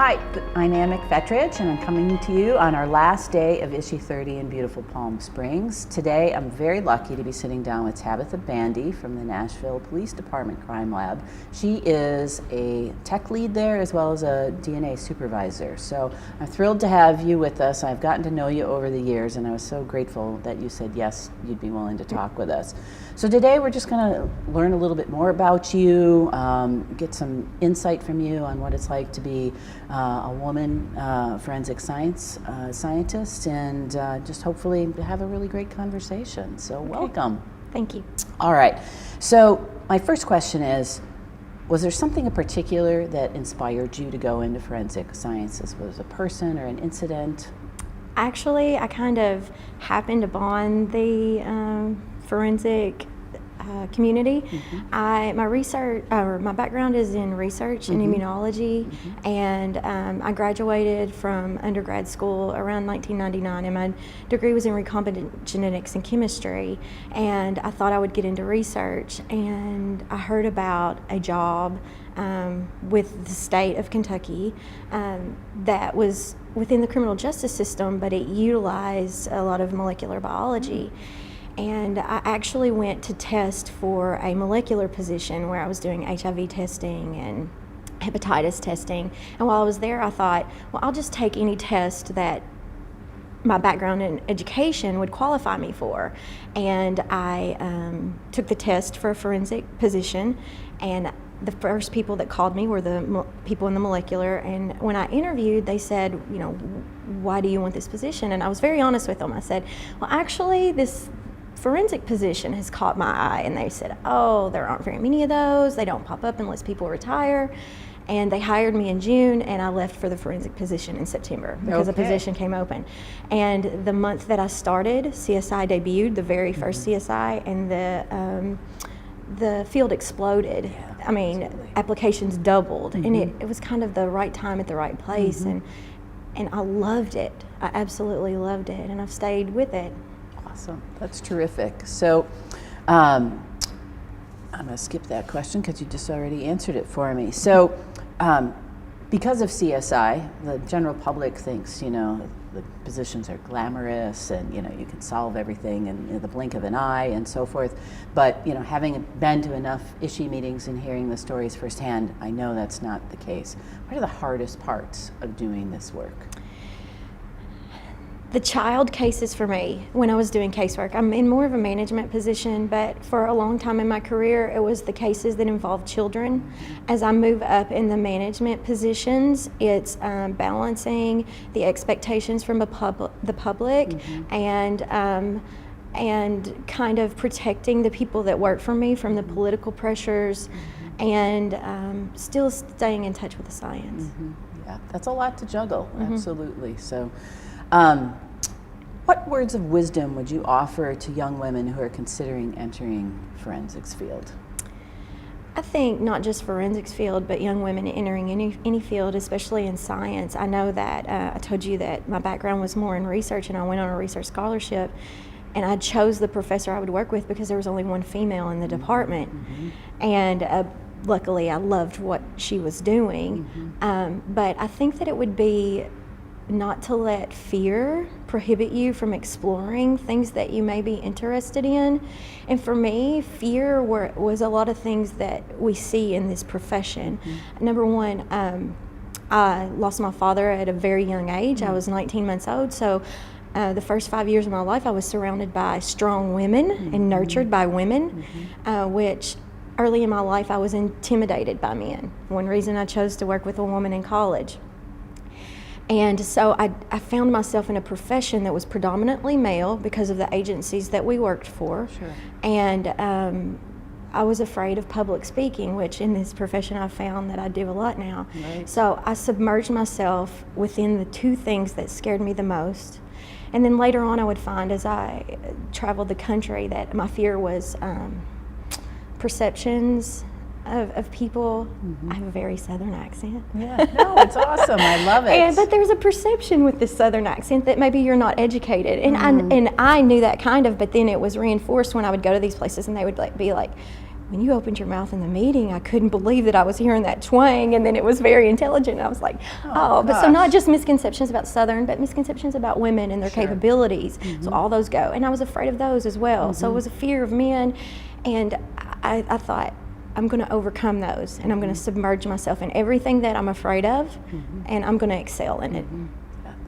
Hi, I'm Ann McFetridge, and I'm coming to you on our last day of ISHI 30 in beautiful Palm Springs. Today, I'm very lucky to be sitting down with Tabitha Bandy from the Nashville Police Department Crime Lab. She is a tech lead there as well as a DNA supervisor. So I'm thrilled to have you with us. I've gotten to know you over the years, and I was so grateful that you said yes, you'd be willing to talk with us. So today, we're just going to learn a little bit more about you, get some insight from you on what it's like to be a woman forensic scientist, and just hopefully have a really great conversation. So welcome. Thank you. All right. So my first question is, was there something in particular that inspired you to go into forensic sciences? Was it a person or an incident? Actually, I kind of happened upon the forensic community. My background is in research and immunology, and I graduated from undergrad school around 1999, and my degree was in recombinant genetics and chemistry, and I thought I would get into research, and I heard about a job with the state of Kentucky that was within the criminal justice system, but it utilized a lot of molecular biology. And I actually went to test for a molecular position where I was doing HIV testing and hepatitis testing. And while I was there, I thought, well, I'll just take any test that my background in education would qualify me for. And I took the test for a forensic position, and the first people that called me were the people in the molecular. And when I interviewed, they said, you know, why do you want this position? And I was very honest with them. I said, well, actually, this forensic position has caught my eye. And they said, oh, there aren't very many of those. They don't pop up unless people retire. And they hired me in June, and I left for the forensic position in September because the position came open. And the month that I started, CSI debuted, the very first CSI, and the field exploded. Yeah, I mean, absolutely. Applications doubled, and it was kind of the right time at the right place, and I loved it. I absolutely loved it, and I've stayed with it. Awesome. That's terrific. So I'm going to skip that question because you just already answered it for me. So because of CSI, the general public thinks, you know, the positions are glamorous and, you know, you can solve everything in the blink of an eye and so forth. But, you know, having been to enough ISHI meetings and hearing the stories firsthand, I know that's not the case. What are the hardest parts of doing this work? The child cases for me, when I was doing casework, I'm in more of a management position, but for a long time in my career, it was the cases that involved children. As I move up in the management positions, it's balancing the expectations from the public and kind of protecting the people that work for me from the political pressures and still staying in touch with the science. Yeah, that's a lot to juggle, absolutely. So. What words of wisdom would you offer to young women who are considering entering forensics field? I think not just forensics field, but young women entering any field, especially in science. I know that I told you that my background was more in research, and I went on a research scholarship, and I chose the professor I would work with because there was only one female in the department. And luckily I loved what she was doing. But I think that it would be not to let fear prohibit you from exploring things that you may be interested in. And for me, fear was a lot of things that we see in this profession. Number one, I lost my father at a very young age. I was 19 months old, so the first 5 years of my life I was surrounded by strong women and nurtured by women, which early in my life I was intimidated by men. One reason I chose to work with a woman in college. And so I found myself in a profession that was predominantly male because of the agencies that we worked for. And I was afraid of public speaking, which in this profession I've found that I do a lot now. So I submerged myself within the two things that scared me the most. And then later on I would find as I traveled the country that my fear was perceptions of people. I have a very Southern accent. Yeah, no, it's awesome. I love it. But there's a perception with this Southern accent that maybe you're not educated. And I knew that kind of, but then it was reinforced when I would go to these places and they would be like, when you opened your mouth in the meeting, I couldn't believe that I was hearing that twang, and then it was very intelligent. And I was like, but so not just misconceptions about Southern, but misconceptions about women and their capabilities. So all those go. And I was afraid of those as well. So it was a fear of men. And I thought, I'm going to overcome those, and I'm going to submerge myself in everything that I'm afraid of, and I'm going to excel in it.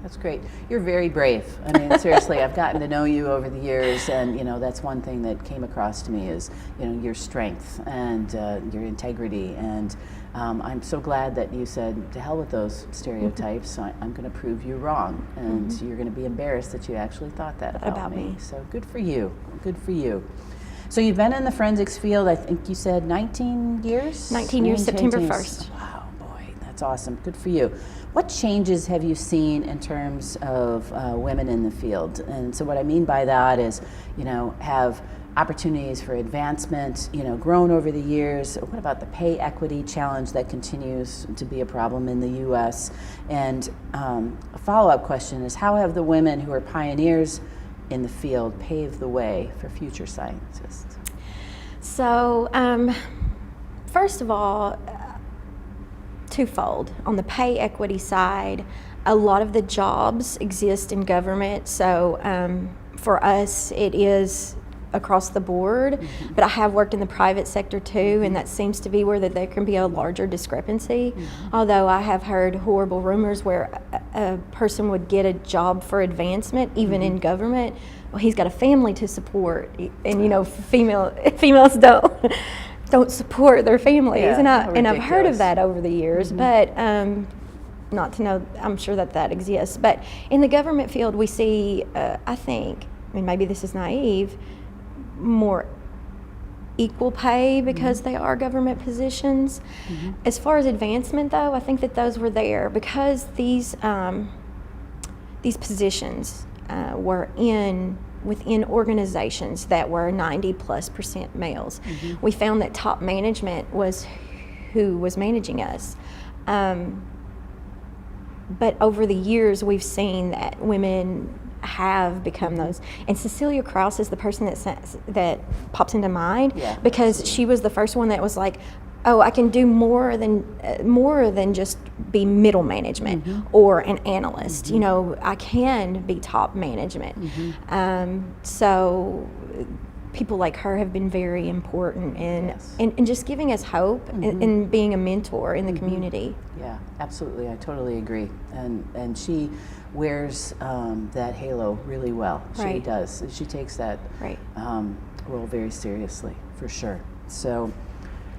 That's great. You're very brave. I mean, seriously, I've gotten to know you over the years, and that's one thing that came across to me is your strength and your integrity. And I'm so glad that you said, to hell with those stereotypes. I'm going to prove you wrong, and you're going to be embarrassed that you actually thought that about me. So good for you. Good for you. So you've been in the forensics field, I think you said 19 years? 19 years, September 1st. Wow, boy, that's awesome. Good for you. What changes have you seen in terms of women in the field? And so what I mean by that is, have opportunities for advancement, grown over the years? What about the pay equity challenge that continues to be a problem in the U.S.? And a follow-up question is, how have the women who are pioneers in the field paved the way for future scientists? So, first of all, twofold. On the pay equity side, a lot of the jobs exist in government, so for us it is across the board, but I have worked in the private sector too, and that seems to be where there can be a larger discrepancy. Although I have heard horrible rumors where a person would get a job for advancement, even in government. Well, he's got a family to support, and females don't support their families, and I've heard of that over the years, but not to know. I'm sure that exists, but in the government field, we see. I think, maybe this is naive, more equal pay because they are government positions. As far as advancement, though, I think that those were there because these positions were within organizations that were 90+% males. We found that top management was who was managing us. But over the years, we've seen that women have become those. And Cecilia Krause is the person that pops into mind because she was the first one that was like, oh, I can do more than just be middle management or an analyst. I can be top management. So people like her have been very important in just giving us hope and being a mentor in the community. Yeah, absolutely. I totally agree. And she wears that halo really well. She does. She takes that role very seriously, for sure. So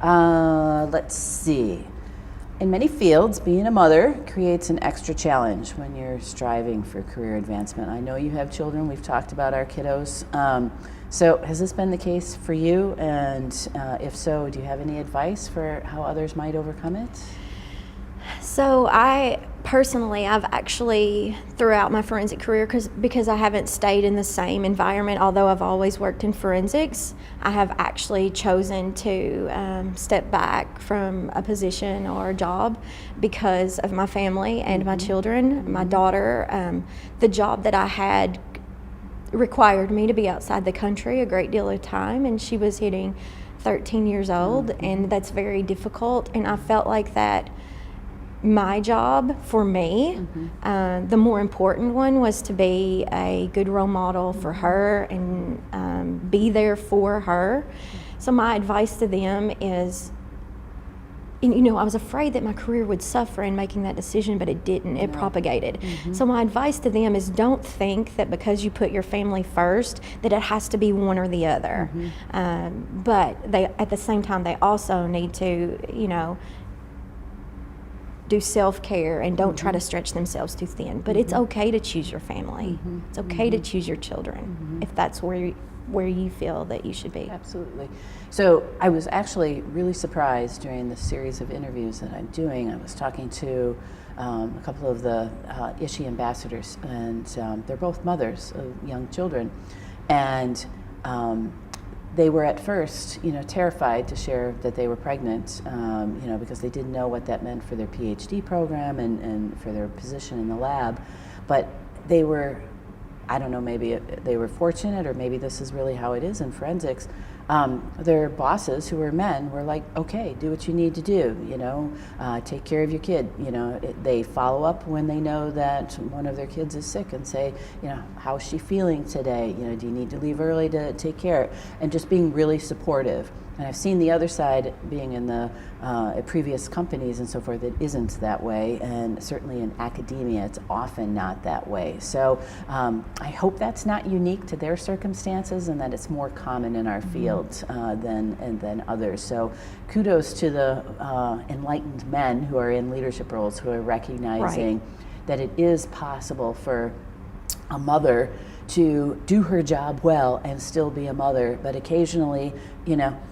let's see. In many fields, being a mother creates an extra challenge when you're striving for career advancement. I know you have children. We've talked about our kiddos. So has this been the case for you? And if so, do you have any advice for how others might overcome it? So I've actually, throughout my forensic career, because I haven't stayed in the same environment, although I've always worked in forensics, I have actually chosen to step back from a position or a job because of my family and my children. My daughter, the job that I had required me to be outside the country a great deal of time, and she was hitting 13 years old, and that's very difficult, and I felt like that my job for me, the more important one was to be a good role model for her and be there for her. So my advice to them is, I was afraid that my career would suffer in making that decision, but it didn't. It propagated. So my advice to them is, don't think that because you put your family first that it has to be one or the other. But at the same time, they also need to, do self-care and don't try to stretch themselves too thin. But it's okay to choose your family. It's okay to choose your children if that's where you feel that you should be. Absolutely. So I was actually really surprised during the series of interviews that I'm doing. I was talking to a couple of the ISHI ambassadors, and they're both mothers of young children. And they were at first, terrified to share that they were pregnant, because they didn't know what that meant for their PhD program and for their position in the lab. But they were, I don't know, maybe they were fortunate, or maybe this is really how it is in forensics. their bosses, who were men, were like, okay, do what you need to do, take care of your kid. They follow up when they know that one of their kids is sick and say, how's she feeling today? Do you need to leave early to take care? And just being really supportive. And I've seen the other side, being in the previous companies and so forth, it isn't that way. And certainly in academia, it's often not that way. So I hope that's not unique to their circumstances, and that it's more common in our field than others. So kudos to the enlightened men who are in leadership roles, who are recognizing that it is possible for a mother to do her job well and still be a mother, but occasionally,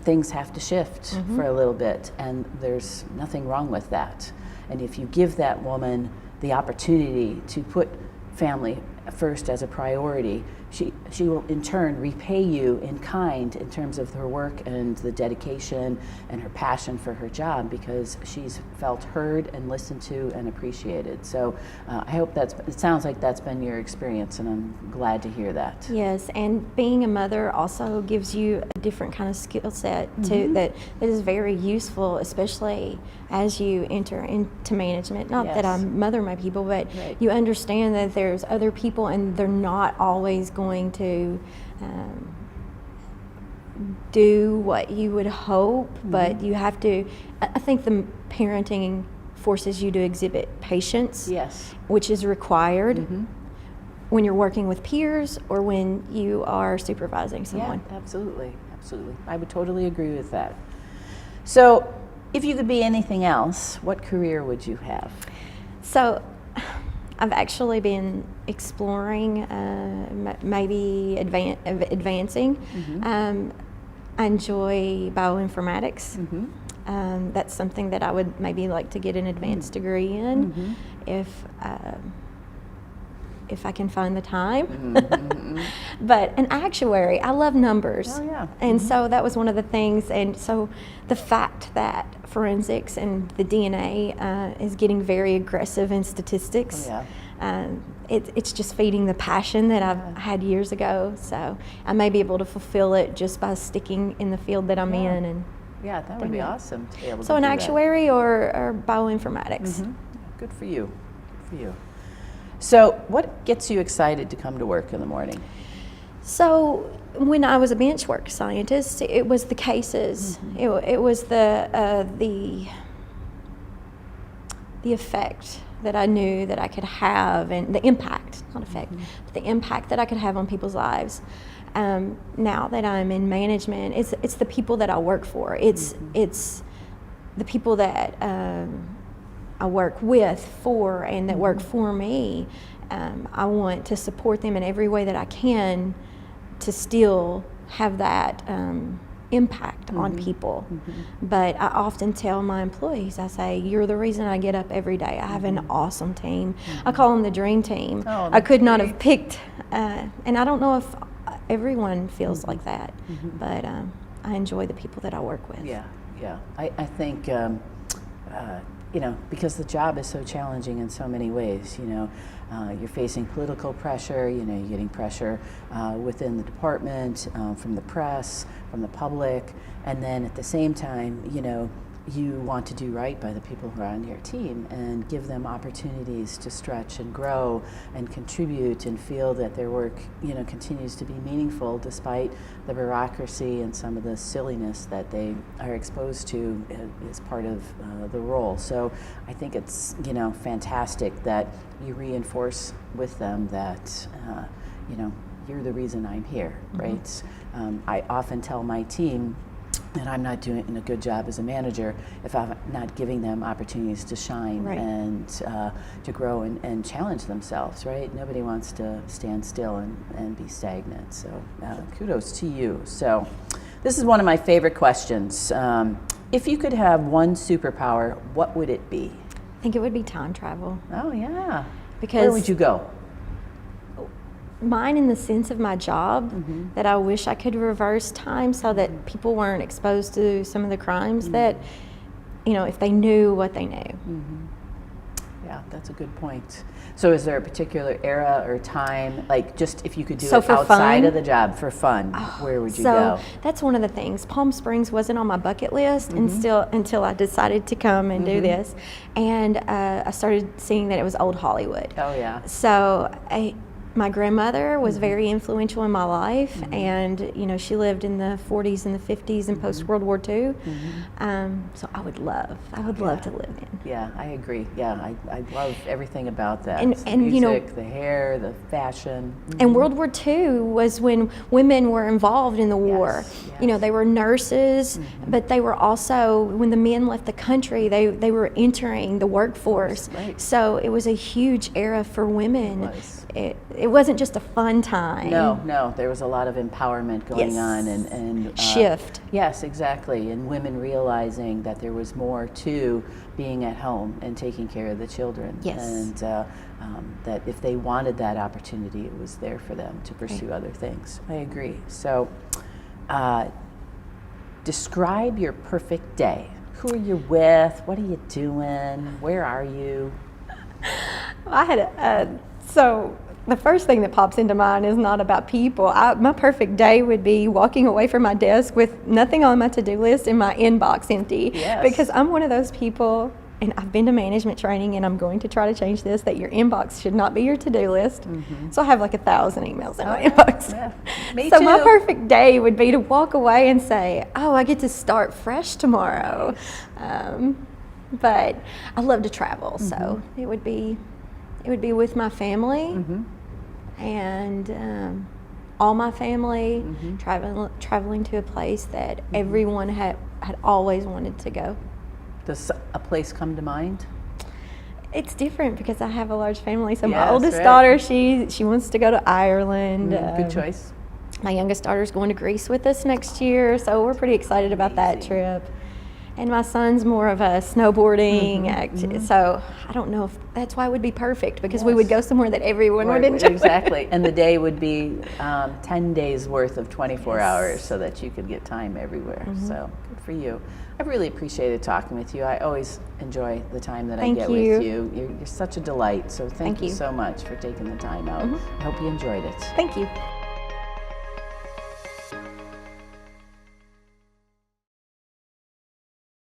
things have to shift for a little bit, and there's nothing wrong with that. And if you give that woman the opportunity to put family first as a priority, she will in turn repay you in kind in terms of her work and the dedication and her passion for her job, because she's felt heard and listened to and appreciated. So I hope it sounds like that's been your experience, and I'm glad to hear that. Yes, and being a mother also gives you a different kind of skill set too, that is very useful, especially as you enter into management. Not that I mother my people, but you understand that there's other people and they're not always going to do what you would hope, but you have to, I think the parenting forces you to exhibit patience, which is required when you're working with peers or when you are supervising someone. Yeah, absolutely. I would totally agree with that. So if you could be anything else, what career would you have? So I've actually been exploring maybe advancing. I enjoy bioinformatics. That's something that I would maybe like to get an advanced degree in if I can find the time. But an actuary, I love numbers. And so that was one of the things. And so the fact that forensics and the DNA is getting very aggressive in statistics, it's just feeding the passion that I've had years ago. So I may be able to fulfill it just by sticking in the field that I'm in. And that would be awesome to be able to so an do actuary or bioinformatics. Good for you. So what gets you excited to come to work in the morning? So when I was a bench work scientist, it was the cases. It was the effect that I knew that I could have, and the impact, not effect, but the impact that I could have on people's lives. Now that I'm in management, it's the people that I work for. It's the people that I work with, for, and that work for me. I want to support them in every way that I can to still have that impact on people. But I often tell my employees, I say, you're the reason I get up every day. I have an awesome team. I call them the dream team. I could not have picked, and I don't know if everyone feels like that, but I enjoy the people that I work with. I think because the job is so challenging in so many ways. You're facing political pressure, you're getting pressure within the department, from the press, from the public, and then at the same time, you want to do right by the people who are on your team and give them opportunities to stretch and grow and contribute and feel that their work, continues to be meaningful despite the bureaucracy and some of the silliness that they are exposed to as part of the role. So I think it's, fantastic that you reinforce with them that, you're the reason I'm here, right? I often tell my team that I'm not doing a good job as a manager if I'm not giving them opportunities to shine and to grow and challenge themselves, right? Nobody wants to stand still and be stagnant. So kudos to you. So this is one of my favorite questions. If you could have one superpower, what would it be? I think it would be time travel. Oh, yeah. Because where would you go? Mine in the sense of my job, that I wish I could reverse time so that people weren't exposed to some of the crimes that, if they knew what they knew. Yeah, that's a good point. So is there a particular era or time, like just if you could do So it for outside fun? of the job for fun, where would you So go? that's one of the things. Palm Springs wasn't on my bucket list, and Mm-hmm. still until I decided to come and do this, and I started seeing that it was old Hollywood. Oh yeah. So my grandmother was Mm-hmm. very influential in my life, and you know, she lived in the 40s and the 50s and post World War II. So I would love to live in. Yeah, I agree. Yeah, I love everything about that. And- It's the and, you know- music, the hair, the fashion. And World War II was when women were involved in the war. Yes, You know, yes. they were nurses, but they were also, when the men left the country, they were entering the workforce. Right. So it was a huge era for women. It was. It wasn't just a fun time. No, there was a lot of empowerment going Yes. on and Shift. Yes, exactly, and women realizing that there was more to being at home and taking care of the children. Yes. And that if they wanted that opportunity, it was there for them to pursue other things. I agree. So, describe your perfect day. Who are you with? What are you doing? Where are you? I had so the first thing that pops into mind is not about people. My perfect day would be walking away from my desk with nothing on my to-do list and my inbox empty. Yes. Because I'm one of those people, and I've been to management training, and I'm going to try to change this, that your inbox should not be your to-do list. So I have like 1,000 emails in my inbox. Yeah. Me So too. my perfect day would be to walk away and say, oh, I get to start fresh tomorrow. But I love to travel, so it would be with my family and all my family, traveling to a place that everyone had always wanted to go. Does a place come to mind? It's different because I have a large family. So my Yes, oldest right. daughter, she wants to go to Ireland. Good choice. My youngest daughter's going to Greece with us next year, so we're pretty excited about that Amazing. trip. And my son's more of a snowboarding so I don't know if that's why it would be perfect, because we would go somewhere that everyone would enjoy. Exactly, and the day would be 10 days worth of 24 hours so that you could get time everywhere. So good for you. I've really appreciated talking with you. I always enjoy the time that Thank I get you. with you. You're such a delight, so thank Thank you you. so much for taking the time out. I hope you enjoyed it. Thank you.